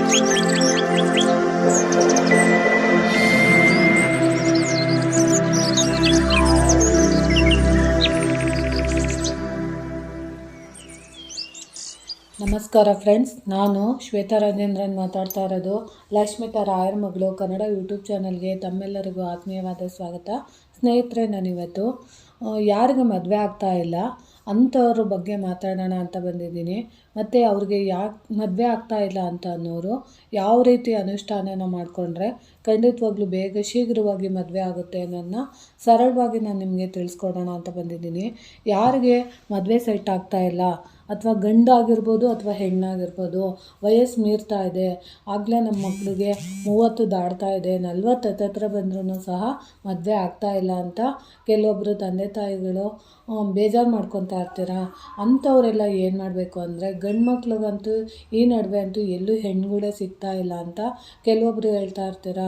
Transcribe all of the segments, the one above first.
ನಮಸ್ಕಾರ ಫ್ರೆಂಡ್ಸ್, ನಾನು ಶ್ವೇತಾ ರಾಜೇಂದ್ರನ್ ಮಾತಾಡ್ತಾ ಇರೋದು. ಲಕ್ಷ್ಮಿತಾ ರಾಯರ ಮಗಳು ಕನ್ನಡ ಯೂಟ್ಯೂಬ್ ಚಾನಲ್ಗೆ ತಮ್ಮೆಲ್ಲರಿಗೂ ಆತ್ಮೀಯವಾದ ಸ್ವಾಗತ. ಸ್ನೇಹಿತರೆ, ನಾನಿವತ್ತು ಯಾರಿಗೆ ಮದುವೆ ಆಗ್ತಾ ಇಲ್ಲ ಅಂಥವ್ರ ಬಗ್ಗೆ ಮಾತಾಡೋಣ ಅಂತ ಬಂದಿದ್ದೀನಿ. ಮತ್ತು ಅವ್ರಿಗೆ ಯಾಕೆ ಮದುವೆ ಆಗ್ತಾ ಇಲ್ಲ ಅಂತ ಅನ್ನೋರು ಯಾವ ರೀತಿ ಅನುಷ್ಠಾನನ ಮಾಡಿಕೊಂಡ್ರೆ ಖಂಡಿತವಾಗ್ಲೂ ಬೇಗ ಶೀಘ್ರವಾಗಿ ಮದುವೆ ಆಗುತ್ತೆ ಅನ್ನೋದನ್ನ ಸರಳವಾಗಿ ನಾನು ನಿಮಗೆ ತಿಳಿಸ್ಕೊಡೋಣ ಅಂತ ಬಂದಿದ್ದೀನಿ. ಯಾರಿಗೆ ಮದುವೆ ಸೆಟ್ ಆಗ್ತಾ ಇಲ್ಲ, ಅಥವಾ ಗಂಡಾಗಿರ್ಬೋದು ಅಥವಾ ಹೆಣ್ಣಾಗಿರ್ಬೋದು, ವಯಸ್ಸು ಮೀರ್ತಾ ಇದೆ, ಆಗಲೇ ನಮ್ಮ ಮಕ್ಕಳಿಗೆ 30 ದಾಟ್ತಾ ಇದೆ, 40 ಹತ್ತಿರ ಬಂದ್ರೂ ಸಹ ಮದುವೆ ಆಗ್ತಾ ಇಲ್ಲ ಅಂತ ಕೆಲವೊಬ್ಬರು ತಂದೆ ತಾಯಿಗಳು ಬೇಜಾರು ಮಾಡ್ಕೊತಾ ಇರ್ತೀರ. ಅಂಥವರೆಲ್ಲ ಏನು ಮಾಡಬೇಕು ಅಂದರೆ, ಗಂಡು ಮಕ್ಳಿಗಂತೂ ಈ ನಡುವೆ ಅಂತೂ ಎಲ್ಲೂ ಹೆಣ್ಣುಗಳೇ ಸಿಗ್ತಾ ಇಲ್ಲ ಅಂತ ಕೆಲವೊಬ್ಬರು ಹೇಳ್ತಾ ಇರ್ತೀರ.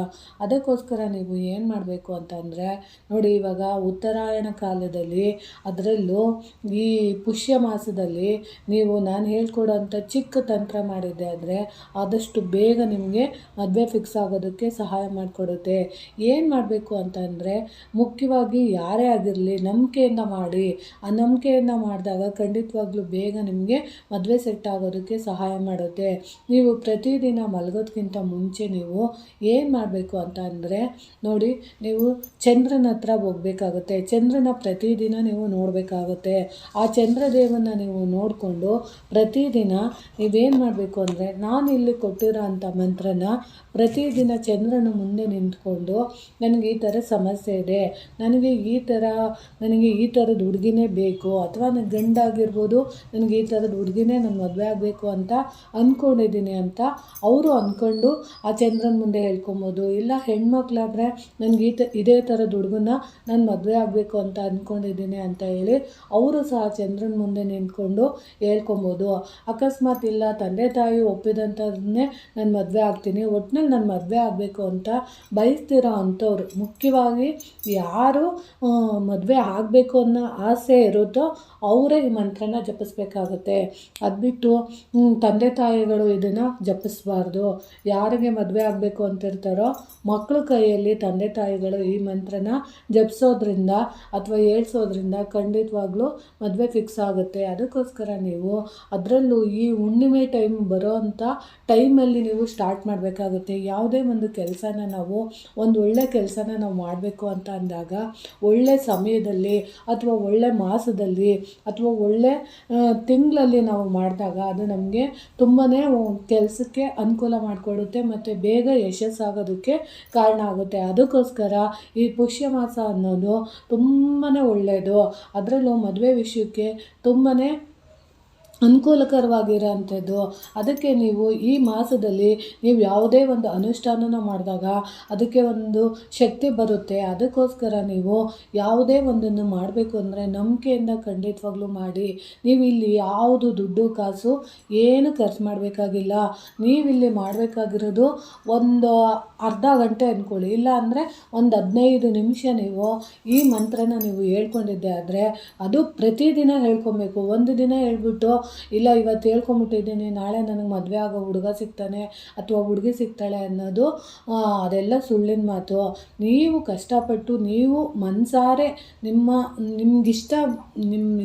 ಅದಕ್ಕೋಸ್ಕರ ನೀವು ಏನು ಮಾಡಬೇಕು ಅಂತಂದರೆ, ನೋಡಿ, ಇವಾಗ ಉತ್ತರಾಯಣ ಕಾಲದಲ್ಲಿ, ಅದರಲ್ಲೂ ಈ ಪುಷ್ಯ ಮಾಸದಲ್ಲಿ ನೀವು ನಾನು ಹೇಳ್ಕೊಡೋಂಥ ಚಿಕ್ಕ ತಂತ್ರ ಮಾಡಿದ್ದೆ ಆದರೆ ಆದಷ್ಟು ಬೇಗ ನಿಮಗೆ ಮದುವೆ ಫಿಕ್ಸ್ ಆಗೋದಕ್ಕೆ ಸಹಾಯ ಮಾಡಿಕೊಡುತ್ತೆ. ಏನು ಮಾಡಬೇಕು ಅಂತಂದರೆ, ಮುಖ್ಯವಾಗಿ ಯಾರೇ ಆಗಿರಲಿ ನಂಬಿಕೆಯಿಂದ ಮಾಡಿ. ಆ ನಂಬಿಕೆಯಿಂದ ಮಾಡಿದಾಗ ಖಂಡಿತವಾಗ್ಲೂ ಬೇಗ ನಿಮಗೆ ಮದುವೆ ಸೆಟ್ ಆಗೋದಕ್ಕೆ ಸಹಾಯ ಮಾಡುತ್ತೆ. ನೀವು ಪ್ರತಿದಿನ ಮಲಗೋದಕ್ಕಿಂತ ಮುಂಚೆ ನೀವು ಏನು ಮಾಡಬೇಕು ಅಂತ ಅಂದರೆ, ನೋಡಿ, ನೀವು ಚಂದ್ರನ ಹತ್ರ ಹೋಗಬೇಕಾಗುತ್ತೆ. ಚಂದ್ರನ ಪ್ರತಿದಿನ ನೀವು ನೋಡಬೇಕಾಗುತ್ತೆ. ಆ ಚಂದ್ರದೇವನ ನೀವು ನೋಡಿಕೊಂಡು ಪ್ರತಿದಿನ ನೀವೇನು ಮಾಡಬೇಕು ಅಂದರೆ, ನಾನು ಇಲ್ಲಿ ಕೊಟ್ಟಿರೋ ಅಂಥ ಮಂತ್ರನ ಪ್ರತಿದಿನ ಚಂದ್ರನ ಮುಂದೆ ನಿಂತ್ಕೊಂಡು, ನನಗೆ ಈ ಥರ ಸಮಸ್ಯೆ ಇದೆ, ನನಗೆ ಈ ಥರದ ಹುಡುಗಿನೇ ಬೇಕು, ಅಥವಾ ನನ್ನ ಗಂಡಾಗಿರ್ಬೋದು, ನನಗೆ ಈ ಥರದ ಹುಡುಗಿನೇ ನನ್ನ ಮದುವೆ ಆಗಬೇಕು ಅಂತ ಅಂದ್ಕೊಂಡಿದ್ದೀನಿ ಅಂತ ಅವರು ಅಂದ್ಕೊಂಡು ಆ ಚಂದ್ರನ ಮುಂದೆ ಹೇಳ್ಕೊಬೋದು. ಇಲ್ಲ ಹೆಣ್ಮಕ್ಳಾದರೆ ನನಗೆ ಇದೇ ಥರದ ಹುಡುಗನ ನಾನು ಮದುವೆ ಆಗಬೇಕು ಅಂತ ಅಂದ್ಕೊಂಡಿದ್ದೀನಿ ಅಂತ ಹೇಳಿ ಅವರು ಸಹ ಚಂದ್ರನ ಮುಂದೆ ನಿಂತ್ಕೊಂಡು ಹೇಳ್ಕೊಬೋದು. ಅಕಸ್ಮಾತ್ ಇಲ್ಲ ತಂದೆ ತಾಯಿ ಒಪ್ಪಿದಂಥದ್ದನ್ನೇ ನಾನು ಮದುವೆ ಆಗ್ತೀನಿ, ಒಟ್ಟಿನಲ್ಲಿ ನಾನು ಮದುವೆ ಆಗಬೇಕು ಅಂತ ಬಯಸ್ತಿರೋ ಅಂಥವ್ರು, ಮುಖ್ಯವಾಗಿ ಯಾರು ಮದುವೆ ಆಗಬೇಕು ಅನ್ನೋ ಆಸೆ ಇರುತ್ತೋ ಅವರೇ ಈ ಮಂತ್ರನ ಜಪಿಸ್ಬೇಕಾಗುತ್ತೆ. ಅದು ಬಿಟ್ಟು ತಂದೆ ತಾಯಿಗಳು ಇದನ್ನು ಜಪಿಸ್ಬಾರ್ದು. ಯಾರಿಗೆ ಮದುವೆ ಆಗಬೇಕು ಅಂತಿರ್ತಾರೋ ಮಕ್ಕಳ ಕೈಯಲ್ಲಿ ತಂದೆ ತಾಯಿಗಳು ಈ ಮಂತ್ರನ ಜಪಿಸೋದ್ರಿಂದ ಅಥವಾ ಹೇಳ್ಸೋದ್ರಿಂದ ಖಂಡಿತವಾಗ್ಲೂ ಮದುವೆ ಫಿಕ್ಸ್ ಆಗುತ್ತೆ. ಅದಕ್ಕೋಸ್ಕರ ನೀವು ಅದರಲ್ಲೂ ಈ ಹುಣ್ಣಿಮೆ ಟೈಮ್ ಬರೋ ಅಂಥ ಟೈಮಲ್ಲಿ ನೀವು ಸ್ಟಾರ್ಟ್ ಮಾಡಬೇಕಾಗುತ್ತೆ. ಯಾವುದೇ ಒಂದು ಕೆಲಸನ ನಾವು ಒಂದು ಒಳ್ಳೆ ಕೆಲಸನ ನಾವು ಮಾಡಬೇಕು ಅಂತ ಅಂದಾಗ ಒಳ್ಳೆ ಸಮಯದಲ್ಲಿ ಅಥವಾ ಒಳ್ಳೆ ಮಾಸದಲ್ಲಿ ಅಥವಾ ಒಳ್ಳೆ ತಿಂಗಳಲ್ಲಿ ನಾವು ಮಾಡಿದಾಗ ಅದು ನಮಗೆ ತುಂಬಾ ಕೆಲಸಕ್ಕೆ ಅನುಕೂಲ ಮಾಡಿಕೊಡುತ್ತೆ ಮತ್ತು ಬೇಗ ಯಶಸ್ಸಾಗೋದಕ್ಕೆ ಕಾರಣ ಆಗುತ್ತೆ. ಅದಕ್ಕೋಸ್ಕರ ಈ ಪುಷ್ಯ ಮಾಸ ಅನ್ನೋದು ತುಂಬಾ ಒಳ್ಳೆಯದು. ಅದರಲ್ಲೂ ಮದುವೆ ವಿಷಯಕ್ಕೆ ತುಂಬಾ ಅನುಕೂಲಕರವಾಗಿರೋಂಥದ್ದು. ಅದಕ್ಕೆ ನೀವು ಈ ಮಾಸದಲ್ಲಿ ನೀವು ಯಾವುದೇ ಒಂದು ಅನುಷ್ಠಾನನ ಮಾಡಿದಾಗ ಅದಕ್ಕೆ ಒಂದು ಶಕ್ತಿ ಬರುತ್ತೆ. ಅದಕ್ಕೋಸ್ಕರ ನೀವು ಯಾವುದೇ ಒಂದನ್ನು ಮಾಡಬೇಕು ಅಂದರೆ ನಂಬಿಕೆಯಿಂದ ಖಂಡಿತವಾಗ್ಲೂ ಮಾಡಿ. ನೀವು ಇಲ್ಲಿ ಯಾವುದು ದುಡ್ಡು ಕಾಸು ಏನು ಖರ್ಚು ಮಾಡಬೇಕಾಗಿಲ್ಲ. ನೀವಿಲ್ಲಿ ಮಾಡಬೇಕಾಗಿರೋದು ಒಂದು ಅರ್ಧ ಗಂಟೆ ಅಂದ್ಕೊಳ್ಳಿ, ಇಲ್ಲ ಅಂದರೆ ಒಂದು 15 ನಿಮಿಷ ನೀವು ಈ ಮಂತ್ರನ ನೀವು ಹೇಳ್ಕೊಂಡಿದ್ದೆ ಆದರೆ ಅದು ಪ್ರತಿದಿನ ಹೇಳ್ಕೊಬೇಕು. ಒಂದು ದಿನ ಹೇಳ್ಬಿಟ್ಟು ಇಲ್ಲ ಇವತ್ತು ಹೇಳ್ಕೊಂಬಿಟ್ಟಿದ್ದೀನಿ, ನಾಳೆ ನನಗೆ ಮದುವೆ ಆಗೋ ಹುಡುಗ ಸಿಗ್ತಾನೆ ಅಥವಾ ಹುಡುಗಿ ಸಿಗ್ತಾಳೆ ಅನ್ನೋದು ಅದೆಲ್ಲ ಸುಳ್ಳಿನ ಮಾತು. ನೀವು ಕಷ್ಟಪಟ್ಟು ನೀವು ಮನಸಾರೆ ನಿಮ್ಮ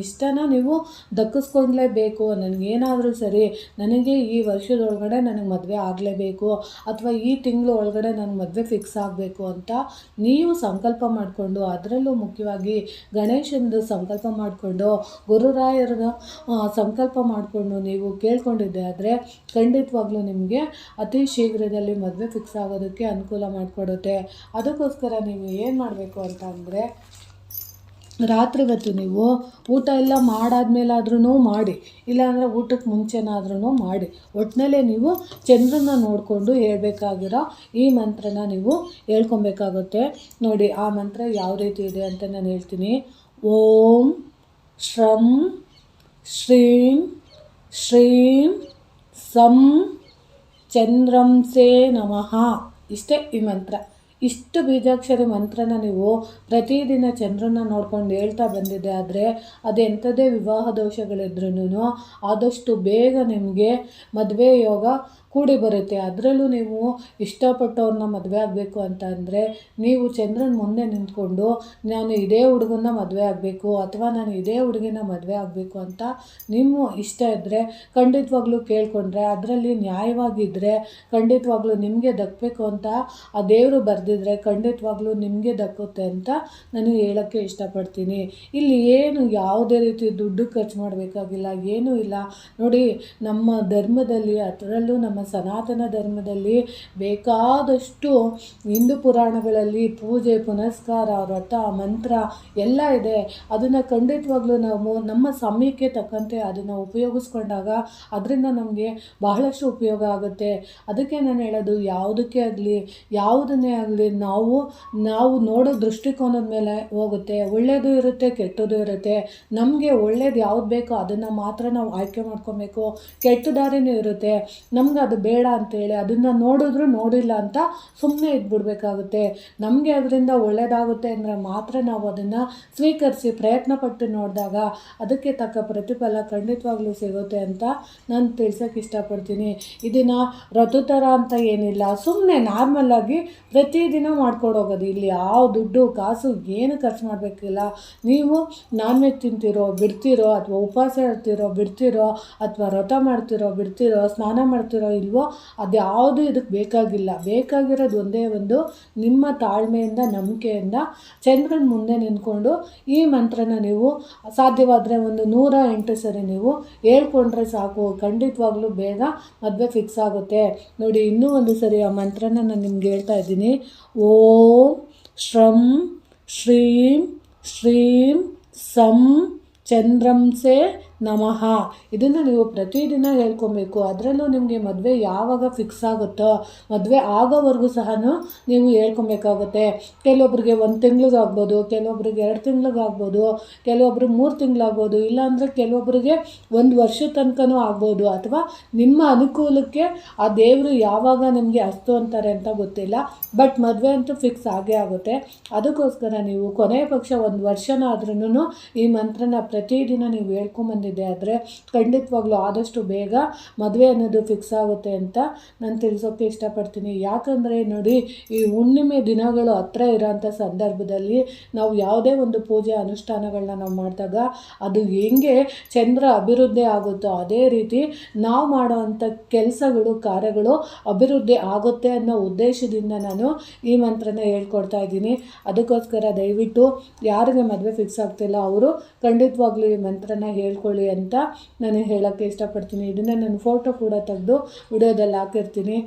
ಇಷ್ಟನ ನೀವು ದಕ್ಕಿಸ್ಕೊಳ್ಲೇಬೇಕು. ನನಗೇನಾದರೂ ಸರಿ, ನನಗೆ ಈ ವರ್ಷದೊಳಗಡೆ ನನಗೆ ಮದುವೆ ಆಗಲೇಬೇಕು ಅಥವಾ ಈ ತಿಂಗಳು ಒಳಗಡೆ ನನಗೆ ಮದುವೆ ಫಿಕ್ಸ್ ಆಗಬೇಕು ಅಂತ ನೀವು ಸಂಕಲ್ಪ ಮಾಡಿಕೊಂಡು, ಅದರಲ್ಲೂ ಮುಖ್ಯವಾಗಿ ಗಣೇಶನದು ಸಂಕಲ್ಪ ಮಾಡಿಕೊಂಡು, ಗುರುರಾಯರದ ಸಂಕಲ್ಪ ಮಾಡಿಕೊಂಡು ನೀವು ಕೇಳ್ಕೊಂಡಿದ್ದೆ ಆದರೆ ಖಂಡಿತವಾಗ್ಲೂ ನಿಮಗೆ ಅತಿ ಶೀಘ್ರದಲ್ಲಿ ಮದುವೆ ಫಿಕ್ಸ್ ಆಗೋದಕ್ಕೆ ಅನುಕೂಲ ಮಾಡಿಕೊಡುತ್ತೆ. ಅದಕ್ಕೋಸ್ಕರ ನೀವು ಏನು ಮಾಡಬೇಕು ಅಂತ ಅಂದರೆ, ರಾತ್ರಿ ಹೊತ್ತು ನೀವು ಊಟ ಎಲ್ಲ ಮಾಡಾದ್ಮೇಲಾದ್ರೂ ಮಾಡಿ, ಇಲ್ಲಾಂದರೆ ಊಟಕ್ಕೆ ಮುಂಚೆನಾದ್ರೂ ಮಾಡಿ, ಒಟ್ಟಿನಲ್ಲೇ ನೀವು ಚಂದ್ರನ ನೋಡಿಕೊಂಡು ಹೇಳಬೇಕಾಗಿರೋ ಈ ಮಂತ್ರನ ನೀವು ಹೇಳ್ಕೊಬೇಕಾಗುತ್ತೆ. ನೋಡಿ, ಆ ಮಂತ್ರ ಯಾವ ರೀತಿ ಇದೆ ಅಂತ ನಾನು ಹೇಳ್ತೀನಿ. ಓಂ ಶ್ರಂ ಶ್ರೀಂ ಶ್ರೀಂ ಸಂ ಚಂದ್ರಂಸೇ ನಮಃ. ಇಷ್ಟೇ ಈ ಮಂತ್ರ. ಇಷ್ಟು ಬೀಜಾಕ್ಷರಿ ಮಂತ್ರನ ನೀವು ಪ್ರತಿದಿನ ಚಂದ್ರನ ನೋಡ್ಕೊಂಡು ಹೇಳ್ತಾ ಬಂದಿದೆ ಆದರೆ ಅದೆಂಥದೇ ವಿವಾಹ ದೋಷಗಳಿದ್ರೂ ಆದಷ್ಟು ಬೇಗ ನಿಮಗೆ ಮದುವೆ ಯೋಗ ಕೂಡಿ ಬರುತ್ತೆ. ಅದರಲ್ಲೂ ನೀವು ಇಷ್ಟಪಟ್ಟವ್ರನ್ನ ಮದುವೆ ಆಗಬೇಕು ಅಂತ ಅಂದರೆ ನೀವು ಚಂದ್ರನ ಮುಂದೆ ನಿಂತ್ಕೊಂಡು ನಾನು ಇದೇ ಹುಡುಗನ ಮದುವೆ ಆಗಬೇಕು ಅಥವಾ ನಾನು ಇದೇ ಹುಡುಗಿನ ಮದುವೆ ಆಗಬೇಕು ಅಂತ ನಿಮ್ಮ ಇಷ್ಟ ಇದ್ದರೆ ಖಂಡಿತವಾಗ್ಲೂ ಕೇಳಿಕೊಂಡ್ರೆ ಅದರಲ್ಲಿ ನ್ಯಾಯವಾಗಿದ್ದರೆ ಖಂಡಿತವಾಗ್ಲೂ ನಿಮಗೆ ದಕ್ಕಬೇಕು ಅಂತ ಆ ದೇವರು ಬರೆದಿದ್ರೆ ಖಂಡಿತವಾಗ್ಲೂ ನಿಮಗೆ ದಕ್ಕುತ್ತೆ ಅಂತ ನಾನು ಹೇಳೋಕ್ಕೆ ಇಷ್ಟಪಡ್ತೀನಿ. ಇಲ್ಲಿ ಏನು ಯಾವುದೇ ರೀತಿ ದುಡ್ಡು ಖರ್ಚು ಮಾಡಬೇಕಾಗಿಲ್ಲ, ಏನೂ ಇಲ್ಲ. ನೋಡಿ, ನಮ್ಮ ಧರ್ಮದಲ್ಲಿ ಅದರಲ್ಲೂ ನಮ್ಮ ಸನಾತನ ಧರ್ಮದಲ್ಲಿ ಬೇಕಾದಷ್ಟು ಹಿಂದೂ ಪುರಾಣಗಳಲ್ಲಿ ಪೂಜೆ ಪುನಸ್ಕಾರ ವ್ರತ ಮಂತ್ರ ಎಲ್ಲ ಇದೆ. ಅದನ್ನು ಖಂಡಿತವಾಗ್ಲೂ ನಾವು ನಮ್ಮ ಸಮಯಕ್ಕೆ ತಕ್ಕಂತೆ ಅದನ್ನು ಉಪಯೋಗಿಸ್ಕೊಂಡಾಗ ಅದರಿಂದ ನಮಗೆ ಬಹಳಷ್ಟು ಉಪಯೋಗ ಆಗುತ್ತೆ. ಅದಕ್ಕೆ ನಾನು ಹೇಳೋದು, ಯಾವುದನ್ನೇ ಆಗಲಿ ನಾವು ನೋಡೋ ದೃಷ್ಟಿಕೋನದ ಮೇಲೆ ಹೋಗುತ್ತೆ. ಒಳ್ಳೆಯದು ಇರುತ್ತೆ, ಕೆಟ್ಟದ್ದು ಇರುತ್ತೆ. ನಮಗೆ ಒಳ್ಳೇದು ಯಾವ್ದು ಬೇಕೋ ಅದನ್ನು ಮಾತ್ರ ನಾವು ಆಯ್ಕೆ ಮಾಡ್ಕೊಬೇಕು. ಕೆಟ್ಟ ದಾರಿನೂ ಇರುತ್ತೆ, ನಮ್ಗೆ ಅದು ಬೇಡ ಅಂತೇಳಿ ಅದನ್ನು ನೋಡಿದ್ರು ನೋಡಿಲ್ಲ ಅಂತ ಸುಮ್ಮನೆ ಇದ್ಬಿಡ್ಬೇಕಾಗುತ್ತೆ. ನಮಗೆ ಅದರಿಂದ ಒಳ್ಳೆಯದಾಗುತ್ತೆ ಅಂದರೆ ಮಾತ್ರ ನಾವು ಅದನ್ನು ಸ್ವೀಕರಿಸಿ ಪ್ರಯತ್ನ ಪಟ್ಟು ನೋಡಿದಾಗ ಅದಕ್ಕೆ ತಕ್ಕ ಪ್ರತಿಫಲ ಖಂಡಿತವಾಗ್ಲೂ ಸಿಗುತ್ತೆ ಅಂತ ನಾನು ತಿಳ್ಸೋಕ್ಕೆ ಇಷ್ಟಪಡ್ತೀನಿ. ಇದನ್ನು ಋತುತರ ಅಂತ ಏನಿಲ್ಲ, ಸುಮ್ಮನೆ ನಾರ್ಮಲ್ಲಾಗಿ ಪ್ರತಿದಿನ ಮಾಡ್ಕೊಡೋಗೋದು. ಇಲ್ಲಿ ಯಾವ ದುಡ್ಡು ಕಾಸು ಏನು ಖರ್ಚು ಮಾಡಬೇಕಿಲ್ಲ. ನೀವು ನಾನ್ ವೆಜ್ ತಿಂತೀರೋ ಬಿಡ್ತೀರೋ, ಅಥವಾ ಉಪವಾಸ ಇರ್ತೀರೋ ಬಿಡ್ತೀರೋ, ಅಥವಾ ವ್ರತ ಮಾಡ್ತಿರೋ ಬಿಡ್ತೀರೋ, ಸ್ನಾನ ಮಾಡ್ತಿರೋ ಇಲ್ವೋ, ಅದ್ಯಾವುದು ಇದಕ್ಕೆ ಬೇಕಾಗಿರೋದು ಒಂದೇ ಒಂದು ನಿಮ್ಮ ತಾಳ್ಮೆಯಿಂದ ನಂಬಿಕೆಯಿಂದ ಚಂದ್ರನ ಮುಂದೆ ನಿಂತ್ಕೊಂಡು ಈ ಮಂತ್ರನ ನೀವು ಸಾಧ್ಯವಾದರೆ ಒಂದು 108 ಸರಿ ನೀವು ಹೇಳ್ಕೊಂಡ್ರೆ ಸಾಕು. ಖಂಡಿತವಾಗ್ಲೂ ಬೇಗ ಮದುವೆ ಫಿಕ್ಸ್ ಆಗುತ್ತೆ. ನೋಡಿ, ಇನ್ನೂ ಒಂದು ಸರಿ ಆ ಮಂತ್ರನ ನಾನು ನಿಮ್ಗೆ ಹೇಳ್ತಾ ಇದ್ದೀನಿ. ಓಂ ಶ್ರಂ ಶ್ರೀಂ ಶ್ರೀಂ ಸಂ ಚಂದ್ರಂಸೆ ನಮಃ. ಇದನ್ನು ನೀವು ಪ್ರತಿದಿನ ಹೇಳ್ಕೊಬೇಕು. ಅದರಲ್ಲೂ ನಿಮಗೆ ಮದುವೆ ಯಾವಾಗ ಫಿಕ್ಸ್ ಆಗುತ್ತೋ ಮದುವೆ ಆಗೋವರೆಗೂ ಸಹ ನೀವು ಹೇಳ್ಕೊಬೇಕಾಗುತ್ತೆ. ಕೆಲವೊಬ್ರಿಗೆ 1 ತಿಂಗಳಿಗಾಗ್ಬೋದು, ಕೆಲವೊಬ್ರಿಗೆ 2 ತಿಂಗಳಿಗಾಗ್ಬೋದು, ಕೆಲವೊಬ್ರಿಗೆ 3 ತಿಂಗಳಾಗ್ಬೋದು, ಇಲ್ಲಾಂದರೆ ಕೆಲವೊಬ್ಬರಿಗೆ 1 ವರ್ಷದ ತನಕನೂ ಆಗ್ಬೋದು. ಅಥವಾ ನಿಮ್ಮ ಅನುಕೂಲಕ್ಕೆ ಆ ದೇವರು ಯಾವಾಗ ನಿಮಗೆ ಅಸ್ತು ಅಂತಾರೆ ಅಂತ ಗೊತ್ತಿಲ್ಲ, ಬಟ್ ಮದುವೆ ಅಂತೂ ಫಿಕ್ಸ್ ಆಗೇ ಆಗುತ್ತೆ. ಅದಕ್ಕೋಸ್ಕರ ನೀವು ಕೊನೆಯ ಪಕ್ಷ 1 ವರ್ಷನಾದ್ರೂ ಈ ಮಂತ್ರನ ಪ್ರತಿದಿನ ನೀವು ಹೇಳ್ಕೊಂಬಂದಿದ್ದೆ ಆದರೆ ಖಂಡಿತವಾಗ್ಲೂ ಆದಷ್ಟು ಬೇಗ ಮದುವೆ ಅನ್ನೋದು ಫಿಕ್ಸ್ ಆಗುತ್ತೆ ಅಂತ ನಾನು ತಿಳಿಸೋಕ್ಕೆ ಇಷ್ಟಪಡ್ತೀನಿ. ಯಾಕಂದರೆ ನೋಡಿ, ಈ ಹುಣ್ಣಿಮೆ ದಿನಗಳು ಹತ್ರ ಇರೋಂಥ ಸಂದರ್ಭದಲ್ಲಿ ನಾವು ಯಾವುದೇ ಒಂದು ಪೂಜೆ ಅನುಷ್ಠಾನಗಳನ್ನ ನಾವು ಮಾಡಿದಾಗ ಅದು ಹೆಂಗೆ ಚಂದ್ರ ಅಭಿವೃದ್ಧಿ ಆಗುತ್ತೋ ಅದೇ ರೀತಿ ನಾವು ಮಾಡೋವಂಥ ಕೆಲಸಗಳು ಕಾರ್ಯಗಳು ಅಭಿವೃದ್ಧಿ ಆಗುತ್ತೆ ಅನ್ನೋ ಉದ್ದೇಶದಿಂದ ನಾನು ಈ ಮಂತ್ರನ ಹೇಳ್ಕೊಡ್ತಾ ಇದ್ದೀನಿ. ಅದಕ್ಕೋಸ್ಕರ ದಯವಿಟ್ಟು ಯಾರಿಗೆ ಮದುವೆ ಫಿಕ್ಸ್ ಆಗ್ತಿಲ್ಲ ಅವರು ಖಂಡಿತವಾಗ್ಲೂ ಈ ಮಂತ್ರನ ಹೇಳ್ಕೊಳ್ಳಿ ಅಂತ ನಾನು ಹೇಳೋಕ್ಕೆ ಇಷ್ಟಪಡ್ತೀನಿ. ಇದನ್ನು ನಾನು ಫೋಟೋ ಕೂಡ ತೆಗೆದು ವಿಡಿಯೋದಲ್ಲಿ ಹಾಕಿರ್ತೀನಿ,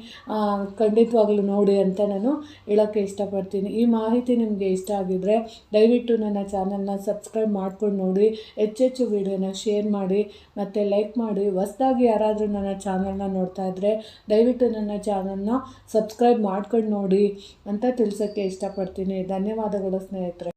ಖಂಡಿತವಾಗ್ಲೂ ನೋಡಿ ಅಂತ ನಾನು ಹೇಳೋಕ್ಕೆ ಇಷ್ಟಪಡ್ತೀನಿ. ಈ ಮಾಹಿತಿ ನಿಮಗೆ ಇಷ್ಟ ಆಗಿದ್ದರೆ ದಯವಿಟ್ಟು ನನ್ನ ಚಾನಲ್ನ ಸಬ್ಸ್ಕ್ರೈಬ್ ಮಾಡ್ಕೊಂಡು ನೋಡಿ, ಹೆಚ್ಚೆಚ್ಚು ವಿಡಿಯೋನ ಶೇರ್ ಮಾಡಿ ಮತ್ತು ಲೈಕ್ ಮಾಡಿ. ಹೊಸದಾಗಿ ಯಾರಾದರೂ ನನ್ನ ಚಾನಲ್ನ ನೋಡ್ತಾ ಇದ್ದರೆ ದಯವಿಟ್ಟು ನನ್ನ ಚಾನಲ್ನ ಸಬ್ಸ್ಕ್ರೈಬ್ ಮಾಡ್ಕೊಂಡು ನೋಡಿ ಅಂತ ತಿಳಿಸೋಕ್ಕೆ ಇಷ್ಟಪಡ್ತೀನಿ. ಧನ್ಯವಾದಗಳು ಸ್ನೇಹಿತರೆ.